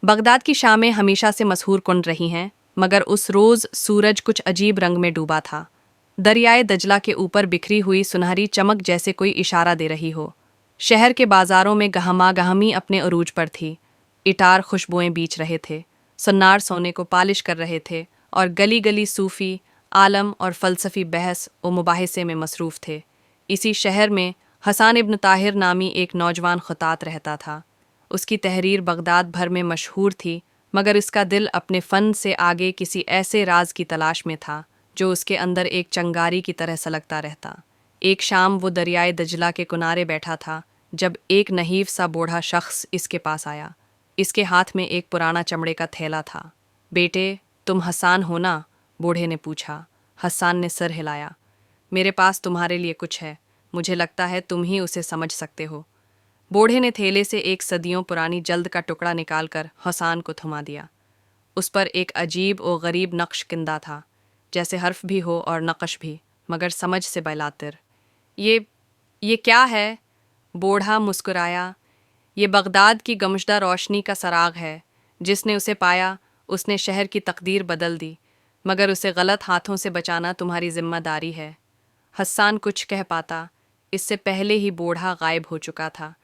Baghdad की शामें हमेशा से मशहूर कुंड रही हैं, मगर उस रोज़ सूरज कुछ अजीब रंग में डूबा था। दरियाए दजला के ऊपर बिखरी हुई सुनहरी चमक जैसे कोई इशारा दे रही हो। शहर के बाजारों में गहमा-गहमी अपने अरूज पर थी। इटार खुशबुएं बीच रहे थे, सन्नार सोने को पालिश कर रहे थे, और गली गली सूफ़ी, आलम और फ़लसफ़ी बहस व मुबाहिसे में मसरूफ़ थे। इसी शहर में हसन इब्न ताहिर नामी एक नौजवान ख़ुतात रहता था। उसकी तहरीर बगदाद भर में मशहूर थी, मगर इसका दिल अपने फ़न से आगे किसी ऐसे राज की तलाश में था जो उसके अंदर एक चंगारी की तरह सलगता रहता। एक शाम वो दरियाए दजला के किनारे बैठा था जब एक नहीफ सा बूढ़ा शख्स इसके पास आया। इसके हाथ में एक पुराना चमड़े का थैला था। बेटे, तुम हसान हो ना? बूढ़े ने पूछा। हसान ने सर हिलाया। मेरे पास तुम्हारे लिए कुछ है, मुझे लगता है तुम ही उसे समझ सकते हो। बूढ़े ने थैले से एक सदियों पुरानी जल्द का टुकड़ा निकालकर हसान को थमा दिया। उस पर एक अजीब और गरीब नक्श किंदा था, जैसे हर्फ भी हो और नक्श भी, मगर समझ से बैलातिर। ये क्या है? बूढ़ा मुस्कुराया। ये बगदाद की गमशदा रोशनी का सराग है। जिसने उसे पाया उसने शहर की तकदीर बदल दी, मगर उसे गलत हाथों से बचाना तुम्हारी जिम्मेदारी है। हस्सान कुछ कह पाता, इससे पहले ही बूढ़ा गायब हो चुका था,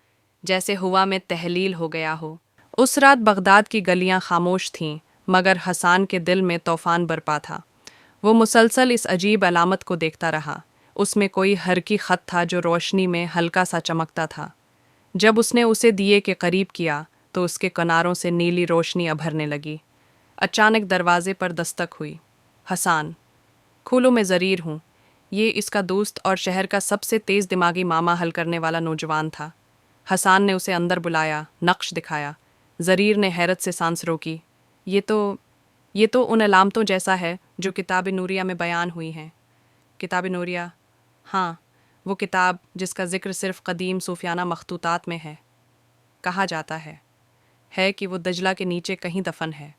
जैसे हुआ में तहलील हो गया हो। उस रात बगदाद की गलियां खामोश थीं, मगर हसान के दिल में तूफान बरपा था। वो मुसलसल इस अजीब अलामत को देखता रहा। उसमें कोई हरकी खत था जो रोशनी में हल्का सा चमकता था। जब उसने उसे दिए के करीब किया तो उसके किनारों से नीली रोशनी अभरने लगी। अचानक दरवाजे पर दस्तक हुई। हसान। खोलो, मैं ज़रीर हूँ। ये इसका दोस्त और शहर का सबसे तेज़ दिमागी मामा हल करने वाला नौजवान था। हसान ने उसे अंदर बुलाया, नक्श दिखाया। ज़रीर ने हैरत से सांस रोकी। ये तो उन अलामतों जैसा है जो किताब नूरिया में बयान हुई हैं। किताब नूरिया? हाँ, वो किताब जिसका जिक्र सिर्फ कदीम सूफियाना मखतूतात में है। कहा जाता है कि वो दजला के नीचे कहीं दफन है,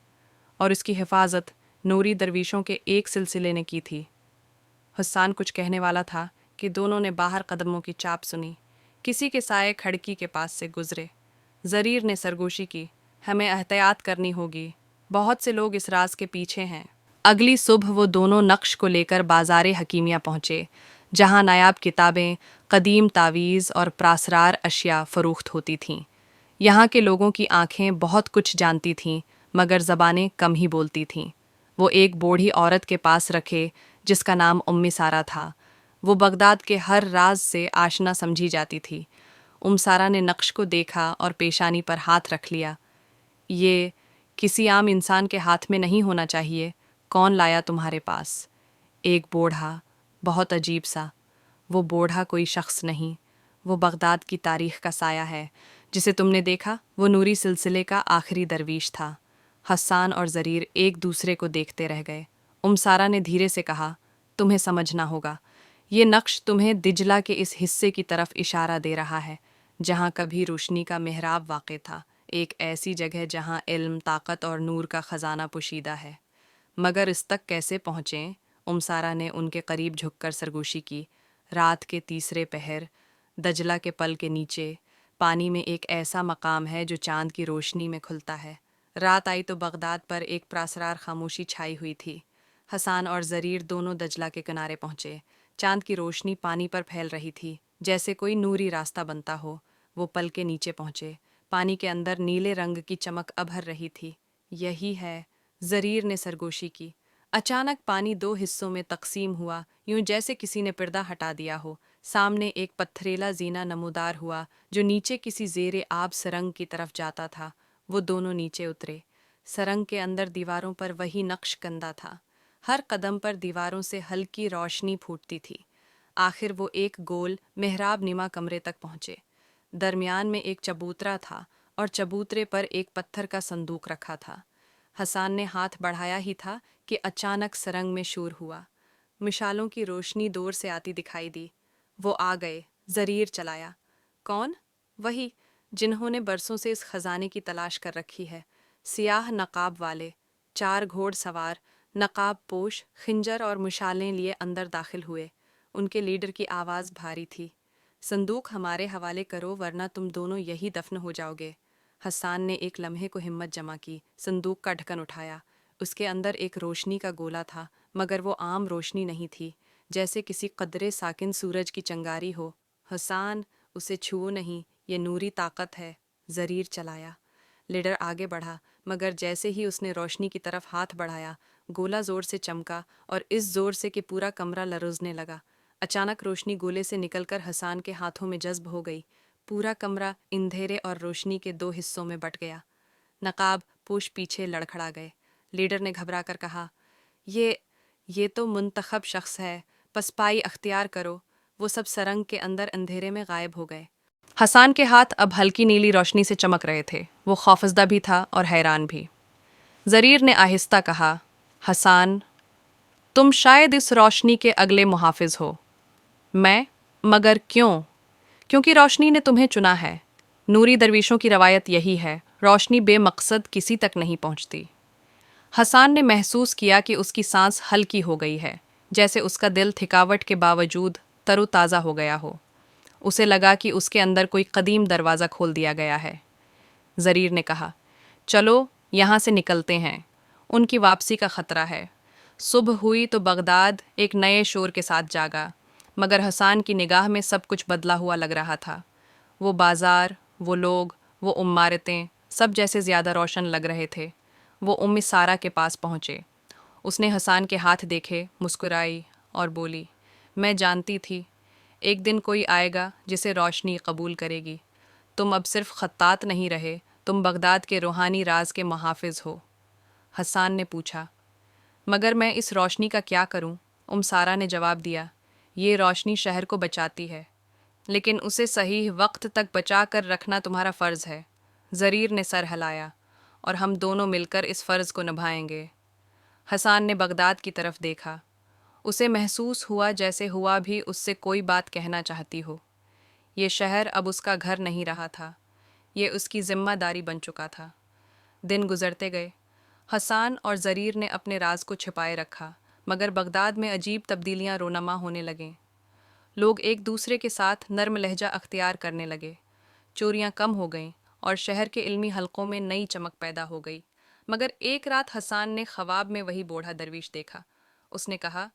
और इसकी हिफाजत नूरी दरवीशों के एक सिलसिले ने की थी। हस्सान कुछ कहने वाला था कि दोनों ने बाहर कदमों की चाप सुनी। किसी के साए खिड़की के पास से गुजरे। ज़रीर ने सरगोशी की, हमें एहतियात करनी होगी, बहुत से लोग इस राज के पीछे हैं। अगली सुबह वो दोनों नक्श को लेकर बाज़ार हकीमिया पहुँचे, जहाँ नायाब किताबें, कदीम तावीज़ और प्रासरार अशिया फ़रोख्त होती थीं। यहाँ के लोगों की आंखें बहुत कुछ जानती थीं, मगर ज़बानें कम ही बोलती थीं। वो एक बूढ़ी औरत के पास रखे जिसका नाम उम्मी सारा था। वो बगदाद के हर राज से आशना समझी जाती थी। सारा ने नक्श को देखा और पेशानी पर हाथ रख लिया। ये किसी आम इंसान के हाथ में नहीं होना चाहिए। कौन लाया तुम्हारे पास? एक बूढ़ा, बहुत अजीब सा। वो बूढ़ा कोई शख्स नहीं, वो बगदाद की तारीख का साया है। जिसे तुमने देखा वो नूरी सिलसिले का आखिरी दरवीश था। हस्सान और ज़रीर एक दूसरे को देखते रह गए। सारा ने धीरे से कहा, तुम्हें समझना होगा। ये नक्श तुम्हें दिजला के इस हिस्से की तरफ इशारा दे रहा है जहाँ कभी रोशनी का मेहराब वाक़े था, एक ऐसी जगह जहाँ इल्म, ताकत और नूर का ख़जाना पोशीदा है। मगर इस तक कैसे पहुँचें? सारा ने उनके करीब झुककर सरगोशी की। रात के तीसरे पहर, दजला के पल के नीचे, पानी में एक ऐसा मकाम है जो चांद की रोशनी में खुलता है। रात आई तो बगदाद पर एक प्रासरार खामोशी छाई हुई थी। हसान और ज़रीर दोनों दजला के किनारे पहुँचे। चांद की रोशनी पानी पर फैल रही थी, जैसे कोई नूरी रास्ता बनता हो। वो पल के नीचे पहुँचे। पानी के अंदर नीले रंग की चमक अभर रही थी। यही है, ज़रीर ने सरगोशी की। अचानक पानी दो हिस्सों में तकसीम हुआ, यूं जैसे किसी ने पर्दा हटा दिया हो। सामने एक पत्थरेला जीना नमूदार हुआ जो नीचे किसी ज़ेरे आब सरंग की तरफ जाता था। वो दोनों नीचे उतरे। सरंग के अंदर दीवारों पर वही नक्श कंदा था। हर कदम पर दीवारों से हल्की रोशनी फूटती थी। आखिर वो एक गोल मेहराब निमा कमरे तक पहुँचे। दरमियान में एक चबूतरा था और चबूतरे पर एक पत्थर का संदूक रखा था। हसान ने हाथ बढ़ाया ही था कि अचानक सरंग में शोर हुआ। मिशालों की रोशनी दूर से आती दिखाई दी। वो आ गए। ज़रीर चलाया। कौन? वही जिन्होंने बरसों से इस खजाने की तलाश कर रखी है। सियाह नकाब वाले, 4 घोड़ सवार, नकाब पोश, खिंजर और मुशालें लिए अंदर दाखिल हुए। उनके लीडर की आवाज़ भारी थी। संदूक हमारे हवाले करो वरना तुम दोनों यही दफन हो जाओगे। حسان نے ایک لمحے کو ہمت جمع کی، صندوق کا ڈھکن اٹھایا۔ اس کے اندر ایک روشنی کا گولا تھا، مگر وہ عام روشنی نہیں تھی، جیسے کسی قدرے ساکن سورج کی چنگاری ہو۔ حسان، اسے چھوؤ نہیں، یہ نوری طاقت ہے، زریر چلایا۔ لیڈر آگے بڑھا، مگر جیسے ہی اس نے روشنی کی طرف ہاتھ بڑھایا، گولا زور سے چمکا، اور اس زور سے کہ پورا کمرہ لرزنے لگا۔ اچانک روشنی گولے سے نکل کر حسان کے ہاتھوں میں جذب ہو گئی۔ پورا کمرہ اندھیرے اور روشنی کے دو حصوں میں بٹ گیا۔ نقاب پوش پیچھے لڑکھڑا گئے۔ لیڈر نے گھبرا کر کہا، یہ تو منتخب شخص ہے، پسپائی اختیار کرو۔ وہ سب سرنگ کے اندر اندھیرے میں غائب ہو گئے۔ حسان کے ہاتھ اب ہلکی نیلی روشنی سے چمک رہے تھے۔ وہ خوفزدہ بھی تھا اور حیران بھی۔ زریر نے آہستہ کہا، حسان، تم شاید اس روشنی کے اگلے محافظ ہو۔ میں؟ مگر کیوں؟ کیونکہ روشنی نے تمہیں چنا ہے۔ نوری درویشوں کی روایت یہی ہے، روشنی بے مقصد کسی تک نہیں پہنچتی۔ حسان نے محسوس کیا کہ اس کی سانس ہلکی ہو گئی ہے، جیسے اس کا دل تھکاوٹ کے باوجود تر و تازہ ہو گیا ہو۔ اسے لگا کہ اس کے اندر کوئی قدیم دروازہ کھول دیا گیا ہے۔ زریر نے کہا، چلو یہاں سے نکلتے ہیں، ان کی واپسی کا خطرہ ہے۔ صبح ہوئی تو بغداد ایک نئے شور کے ساتھ جاگا، مگر حسان کی نگاہ میں سب کچھ بدلا ہوا لگ رہا تھا۔ وہ بازار، وہ لوگ، وہ عمارتیں، سب جیسے زیادہ روشن لگ رہے تھے۔ وہ سارا کے پاس پہنچے۔ اس نے حسان کے ہاتھ دیکھے، مسکرائی اور بولی، میں جانتی تھی ایک دن کوئی آئے گا جسے روشنی قبول کرے گی۔ تم اب صرف خطاط نہیں رہے، تم بغداد کے روحانی راز کے محافظ ہو۔ حسان نے پوچھا، مگر میں اس روشنی کا کیا کروں؟ سارا نے جواب دیا، یہ روشنی شہر کو بچاتی ہے، لیکن اسے صحیح وقت تک بچا کر رکھنا تمہارا فرض ہے۔ زریر نے سر ہلایا، اور ہم دونوں مل کر اس فرض کو نبھائیں گے۔ حسان نے بغداد کی طرف دیکھا۔ اسے محسوس ہوا جیسے ہوا بھی اس سے کوئی بات کہنا چاہتی ہو۔ یہ شہر اب اس کا گھر نہیں رہا تھا، یہ اس کی ذمہ داری بن چکا تھا۔ دن گزرتے گئے۔ حسان اور زریر نے اپنے راز کو چھپائے رکھا، مگر بغداد میں عجیب تبدیلیاں رونما ہونے لگیں۔ لوگ ایک دوسرے کے ساتھ نرم لہجہ اختیار کرنے لگے، چوریاں کم ہو گئیں، اور شہر کے علمی حلقوں میں نئی چمک پیدا ہو گئی۔ مگر ایک رات حسان نے خواب میں وہی بوڑھا درویش دیکھا۔ اس نے کہا،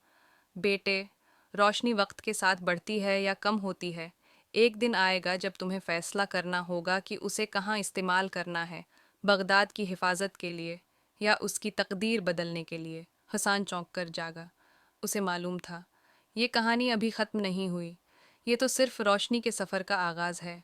بیٹے، روشنی وقت کے ساتھ بڑھتی ہے یا کم ہوتی ہے، ایک دن آئے گا جب تمہیں فیصلہ کرنا ہوگا کہ اسے کہاں استعمال کرنا ہے، بغداد کی حفاظت کے لیے یا اس کی تقدیر بدلنے کے لیے۔ حسان چونک کر جاگا۔ اسے معلوم تھا، یہ کہانی ابھی ختم نہیں ہوئی، یہ تو صرف روشنی کے سفر کا آغاز ہے۔